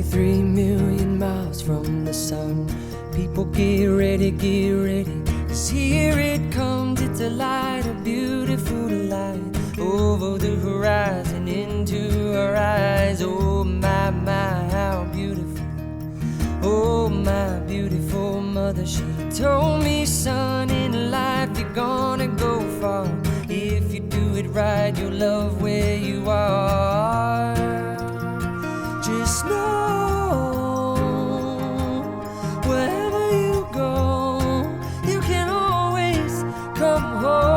93 million miles from the sun. People get ready, 'cause here it comes. It's a light, a beautiful light, over the horizon, into our eyes. Oh my, my, how beautiful. Oh my beautiful mother, she told me, son, in life you're gonna go far. If you do it right, you'll love where you are. Just know, wherever you go, you can always come home.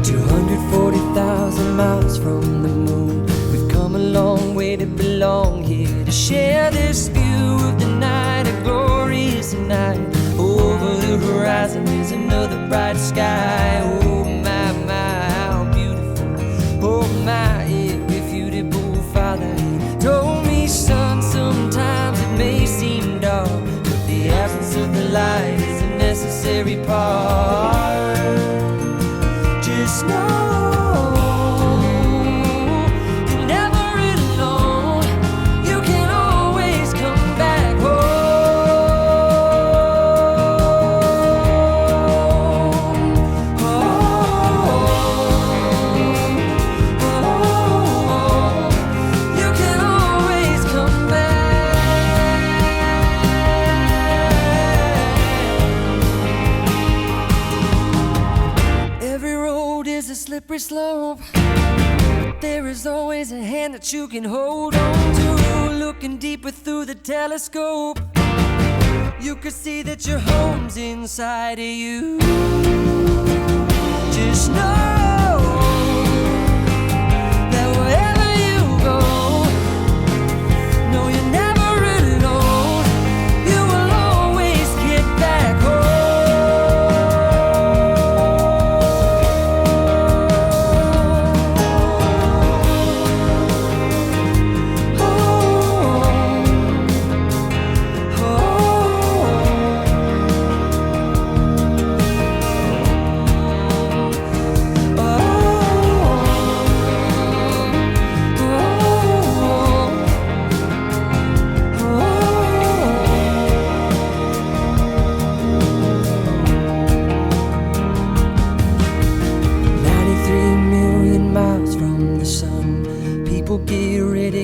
240,000 miles from the moon, we've come a long way to belong here, to share this view of the night, a glorious night. Over the horizon is another bright sky. Oh my, my, how beautiful. Oh my, irrefutable Father, he told me, son, sometimes it may seem dark, but the absence of the light is a necessary part. Just know slippery slope. There is always a hand that you can hold on to. Looking deeper through the telescope, you could see that your home's inside of you. Just know that wherever you go, no, you're never alone. You will always get back home.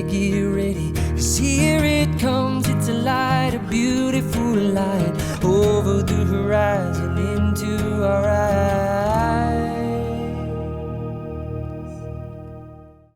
Get ready, 'cause here it comes. It's a light, a beautiful light, over the horizon.